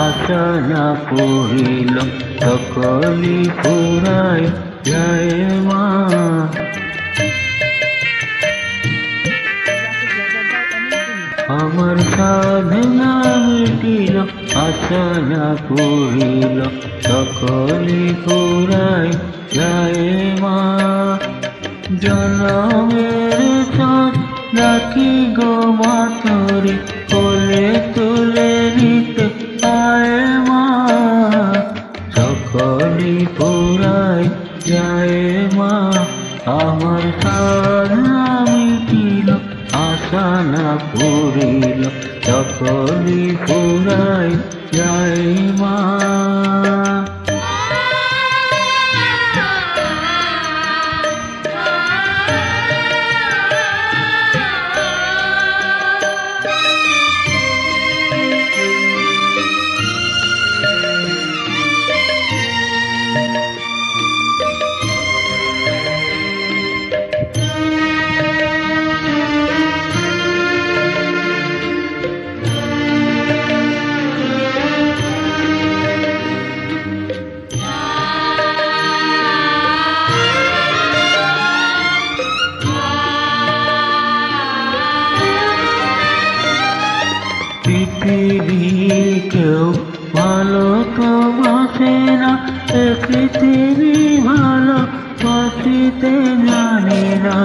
আশা না পড়িল সকলি ফুরায় যায় মা। আমার সাধনা মিটিল আশা না পড়িল সকলি ফুরায় যায় মা। জনমের চাঁদ রাখি গো মা তোরে কোলে তুলে নিতে আয় মা। সকলি ফুরায় যায় মা। আমার সাধনা মিটিল আশা না পড়িল সকলি ফুরায় যায় মা। পৃথিবী কেউ ভালো তো বাসে না, পৃথিবী ভালো বাসিতে জানে না।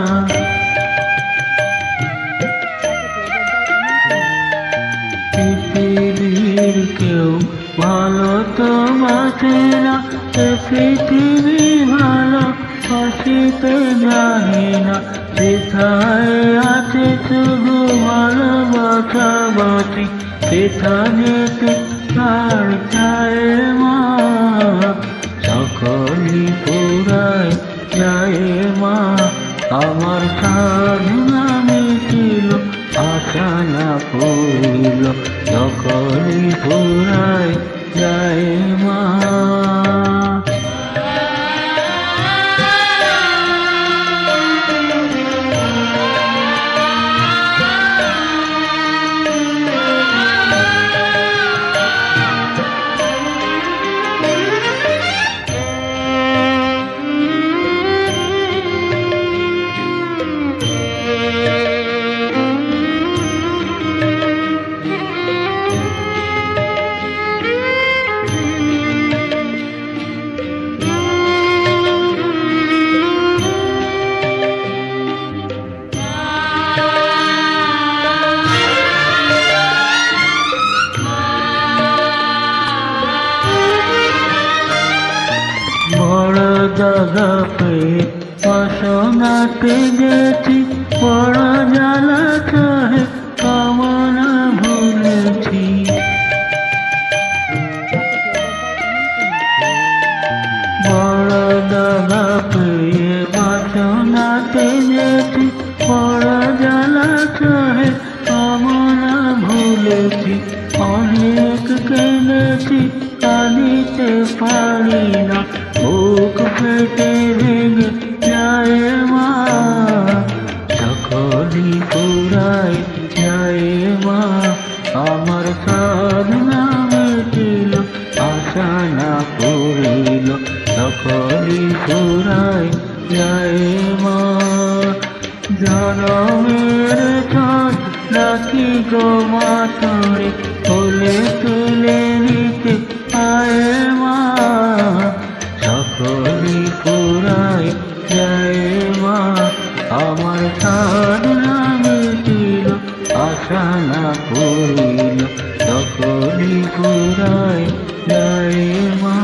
পৃথিবীর কেউ ভালো তো বাসে না, পৃথিবী ভালো বাসিতে জানে না। সেথায় আছে শুধু ভালোবাসা বাসি, সেখানেতে তার চায় মা। সকলি ফুরায় যায় মা। আমার সাধনা মিটিল আশা না পড়িল সকলি ফুরায় যায় মা। বড় জায়গা পেয়ে বাসনাতে গেছি, বড় জ্বালা চাহে কামনা ভুলেছি। বড় জায়গা পেয়ে বাসনাতে গেছি, বড় জ্বালা চাহে কামনা ভুলেছি। অনেক কেনেছি কাঁদিতে পারি না, বুক ফেটে ভেঙে যায় মা। সকলি ফুরায় যায় মা। আমার সাধনা মিটিল আশা না পড়িল সকলি ফুরায় যায় মা। জনমের চাঁদ রাখি গো মা তোরে কোলে তুলে নিতে আয় মা। সকলি ফুরায় যায় মা। আমার সাধনা মিটিল আশা না পড়িল সকলি ফুরায় যায় মা।